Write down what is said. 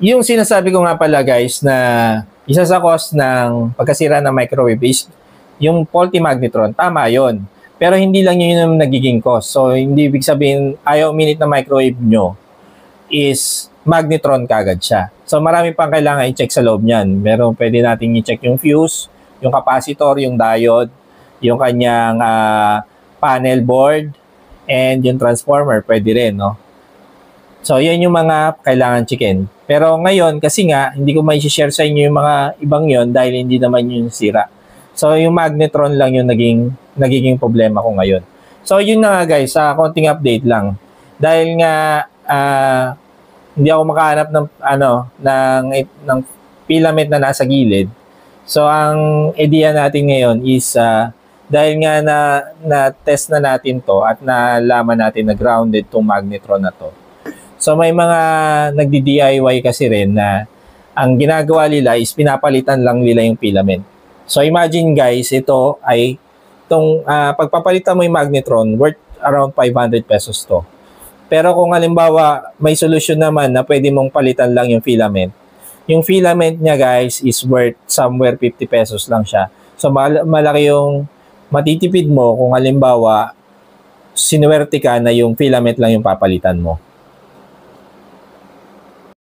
Yung sinasabi ko nga pala guys na isa sa cause ng pagkasira ng microwave is yung faulty magnetron. Tama yon. Pero hindi lang yun yung nagiging cause. So hindi ibig sabihin ayaw uminit na microwave nyo is magnetron kagad siya. So marami pang kailangan i-check sa loob niyan. Meron pwede nating i-check yung fuse, yung capacitor, yung diode, yung kanyang panel board, and yung transformer pwede rin, no? So, yan yung mga kailangan checkin. Pero ngayon, kasi nga, hindi ko may share sa inyo yung mga ibang yon dahil hindi naman yun sira. So, yung magnetron lang yung nagiging problema ko ngayon. So, yun na nga guys, konting update lang. Dahil nga, hindi ako makahanap ng filament na nasa gilid. So, ang idea natin ngayon is, dahil nga na-test na natin to at nalaman natin na grounded tong magnetron na to. So may mga nagdi-DIY kasi rin na ang ginagawa nila is pinapalitan lang nila yung filament. So imagine guys, ito ay pagpapalitan mo yung magnetron worth around 500 pesos to. Pero kung halimbawa may solusyon naman na pwede mong palitan lang yung filament niya guys is worth somewhere 50 pesos lang siya. So malaki yung matitipid mo kung halimbawa sinuwerte ka na yung filament lang yung papalitan mo.